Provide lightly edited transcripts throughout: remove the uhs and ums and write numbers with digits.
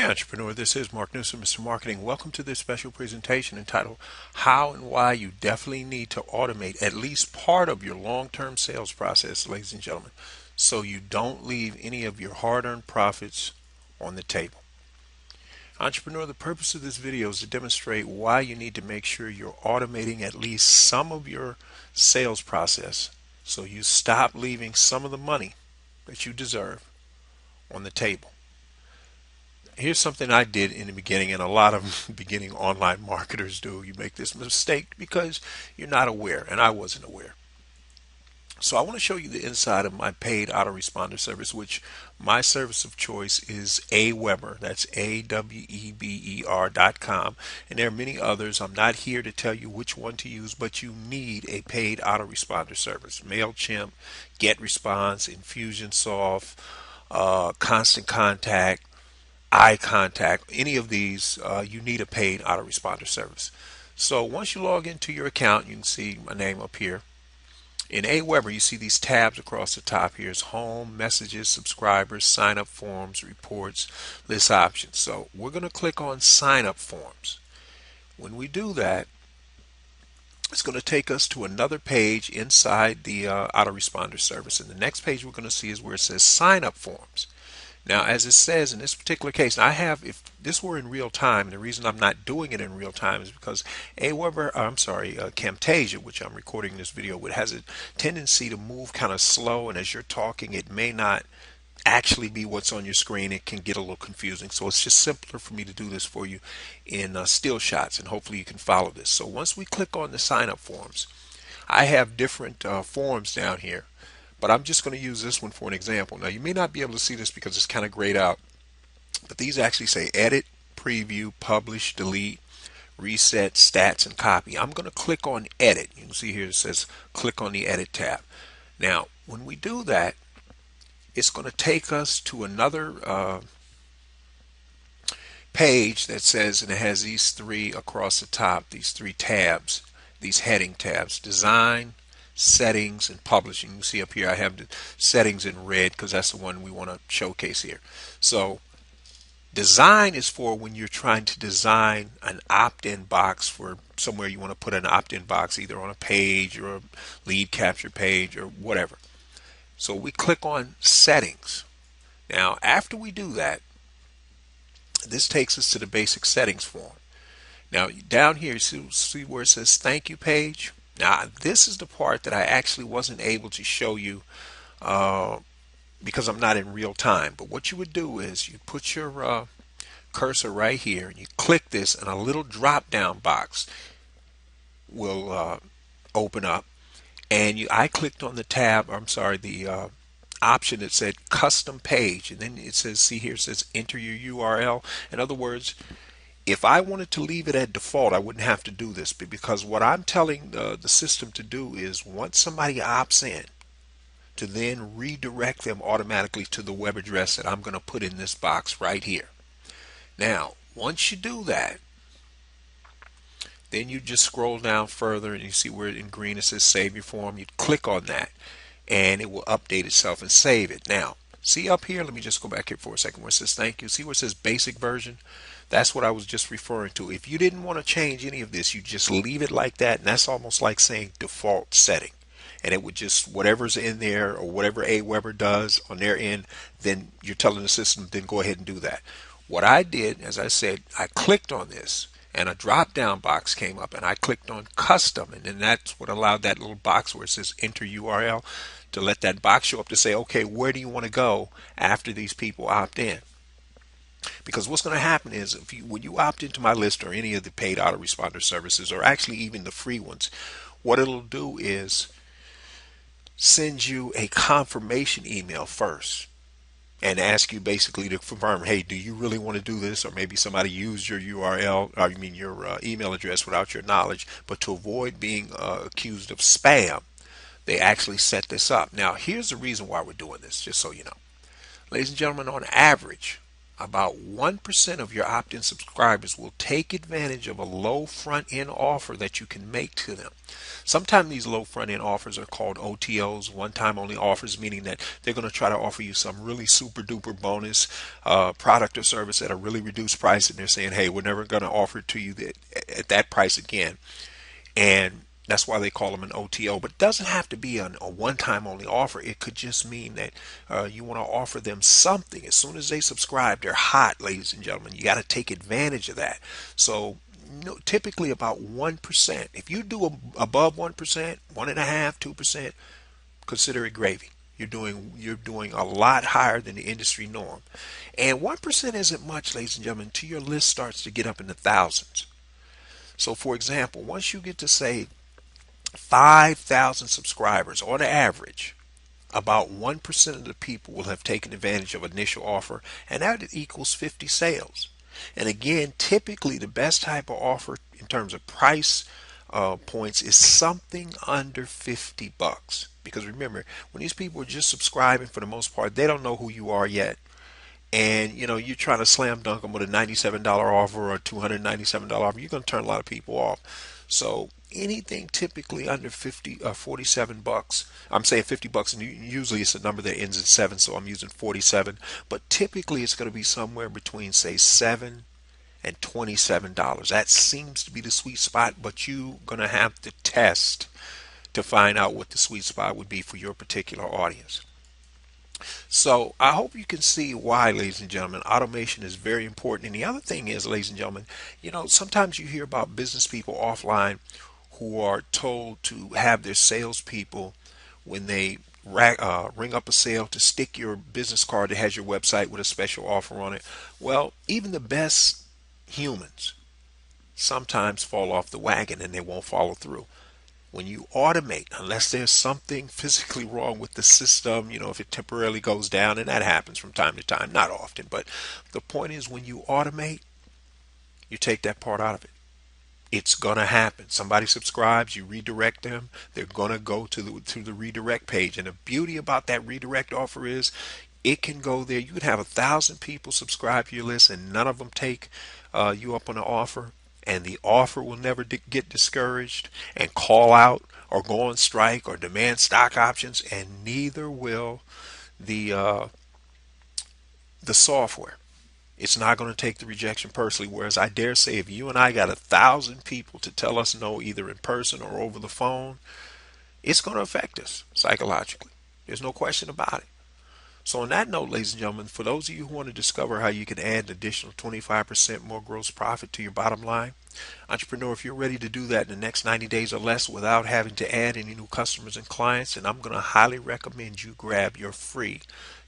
Hi entrepreneur, this is Mark Newsom, Mr. Marketing. Welcome to this special presentation entitled How and Why You Definitely Need to Automate at least part of your long-term sales process, ladies and gentlemen, so you don't leave any of your hard-earned profits on the table. Entrepreneur, the purpose of this video is to demonstrate why you need to make sure you're automating at least some of your sales process so you stop leaving some of the money that you deserve on the table. Here's something I did in the beginning, and a lot of beginning online marketers do. You make this mistake because you're not aware, and I wasn't aware. So I want to show you the inside of my paid autoresponder service, which my service of choice is AWeber. That's AWEBER.com. And there are many others. I'm not here to tell you which one to use, but you need a paid autoresponder service. MailChimp, GetResponse, Infusionsoft, Constant Contact, iContact, any of these, you need a paid autoresponder service. So once you log into your account, you can see my name up here. In AWeber, you see these tabs across the top here. It's Home, Messages, Subscribers, Sign Up Forms, Reports, List Options. So we're going to click on Sign Up Forms. When we do that, it's going to take us to another page inside the autoresponder service. And the next page we're going to see is where it says Sign Up Forms. Now, as it says in this particular case, if this were in real time, and the reason I'm not doing it in real time is because Camtasia, which I'm recording this video with, has a tendency to move kind of slow, and as you're talking, it may not actually be what's on your screen. It can get a little confusing. So it's just simpler for me to do this for you in still shots, and hopefully you can follow this. So once we click on the sign up forms, I have different forms down here. But I'm just going to use this one for an example. Now, you may not be able to see this because it's kind of grayed out, but these actually say edit, preview, publish, delete, reset, stats, and copy. I'm going to click on edit. You can see here it says click on the edit tab. Now, when we do that, it's going to take us to another page that says, and it has these three across the top, these three tabs, these heading tabs: design, settings, and publishing. You see up here I have the settings in red because that's the one we want to showcase here. So design is for when you're trying to design an opt-in box for somewhere you want to put an opt-in box, either on a page or a lead capture page or whatever. So we click on settings. Now after we do that, this takes us to the basic settings form. Now down here you see where it says thank you page. Now this is the part that I actually wasn't able to show you because I'm not in real time. But what you would do is you put your cursor right here and you click this, and a little drop down box will open up, and I clicked on the the option that said custom page, and then it says, see here, it says enter your URL. In other words, if I wanted to leave it at default, I wouldn't have to do this, because what I'm telling the system to do is once somebody opts in, to then redirect them automatically to the web address that I'm going to put in this box right here. Now, once you do that, then you just scroll down further and you see where in green it says save your form. You click on that and it will update itself and save it. Now, see up here, let me just go back here for a second where it says thank you. See where it says basic version? That's what I was just referring to. If you didn't want to change any of this, you just leave it like that, and that's almost like saying default setting. And it would just, whatever's in there or whatever AWeber does on their end, then you're telling the system, then go ahead and do that. What I did, as I said, I clicked on this and a drop down box came up, and I clicked on custom, and then that's what allowed that little box where it says enter URL to let that box show up to say, okay, where do you want to go after these people opt in? Because what's going to happen is when you opt into my list or any of the paid autoresponder services, or actually even the free ones, what it'll do is send you a confirmation email first and ask you basically to confirm, hey, do you really want to do this? Or maybe somebody used your URL, or you mean your email address without your knowledge. But to avoid being accused of spam, they actually set this up. Now, here's the reason why we're doing this, just so you know. Ladies and gentlemen, on average, about 1% of your opt-in subscribers will take advantage of a low front-end offer that you can make to them. Sometimes these low front-end offers are called OTOs, one-time only offers, meaning that they're going to try to offer you some really super duper bonus product or service at a really reduced price, and they're saying, hey, we're never going to offer it to you at that price again. And that's why they call them an OTO. But it doesn't have to be a one-time only offer. It could just mean that you want to offer them something. As soon as they subscribe, they're hot, ladies and gentlemen. You got to take advantage of that. So typically about 1%. If you do above 1%, 1.5%, 2%, consider it gravy. You're doing a lot higher than the industry norm. And 1% isn't much, ladies and gentlemen, until your list starts to get up in the thousands. So for example, once you get to say 5,000 subscribers on average, about 1% of the people will have taken advantage of initial offer, and that equals 50 sales. And again, typically the best type of offer in terms of price points is something under $50. Because remember, when these people are just subscribing, for the most part, they don't know who you are yet. And you're trying to slam dunk them with a $97 offer or a $297 offer, you're going to turn a lot of people off. So anything typically under 50 $47, I'm saying $50, and usually it's a number that ends in 7, so I'm using 47, but typically it's going to be somewhere between, say, $7 and $27. That seems to be the sweet spot, but you're going to have to test to find out what the sweet spot would be for your particular audience. So I hope you can see why, ladies and gentlemen, automation is very important. And the other thing is, ladies and gentlemen, sometimes you hear about business people offline who are told to have their salespeople, when they ring up a sale, to stick your business card that has your website with a special offer on it. Well, even the best humans sometimes fall off the wagon and they won't follow through. When you automate, unless there's something physically wrong with the system, if it temporarily goes down, and that happens from time to time, not often, but the point is, when you automate, you take that part out of it. It's going to happen. Somebody subscribes, you redirect them, they're going to go to the redirect page. And the beauty about that redirect offer is it can go there. You could have 1,000 people subscribe to your list and none of them take you up on an offer, and the offer will never get discouraged and call out or go on strike or demand stock options, and neither will the software. It's not going to take the rejection personally. Whereas I dare say, if you and I got 1,000 people to tell us no, either in person or over the phone, it's going to affect us psychologically. There's no question about it. So on that note, ladies and gentlemen, for those of you who want to discover how you can add an additional 25% more gross profit to your bottom line, entrepreneur, if you're ready to do that in the next 90 days or less without having to add any new customers and clients, then I'm going to highly recommend you grab your free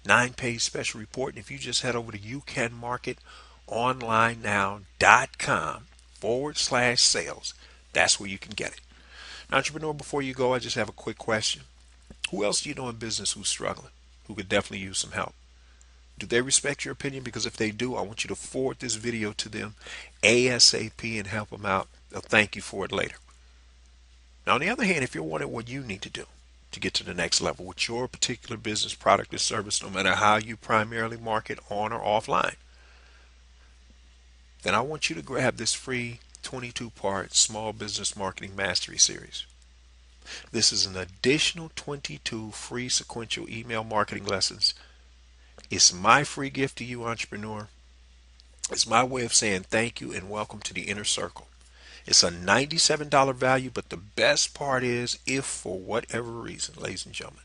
9-page special report. And if you just head over to youcanmarketonlinenow.com/sales, that's where you can get it. Now, entrepreneur, before you go, I just have a quick question. Who else do you know in business who's struggling, who could definitely use some help? Do they respect your opinion? Because if they do, I want you to forward this video to them ASAP and help them out. They'll thank you for it later. Now, on the other hand, if you're wondering what you need to do to get to the next level with your particular business, product, or service, no matter how you primarily market on or offline, then I want you to grab this free 22-part Small Business Marketing Mastery Series. This is an additional 22 free sequential email marketing lessons. It's my free gift to you, entrepreneur. It's my way of saying thank you and welcome to the inner circle. It's a $97 value, but the best part is, if for whatever reason, ladies and gentlemen,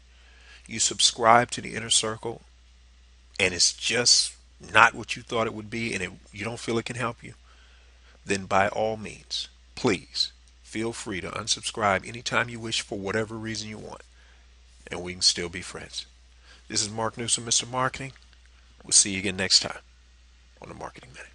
you subscribe to the inner circle and it's just not what you thought it would be, and you don't feel it can help you, then by all means, please feel free to unsubscribe anytime you wish for whatever reason you want, and we can still be friends. This is Mark Newsom, Mr. Marketing. We'll see you again next time on the Marketing Minute.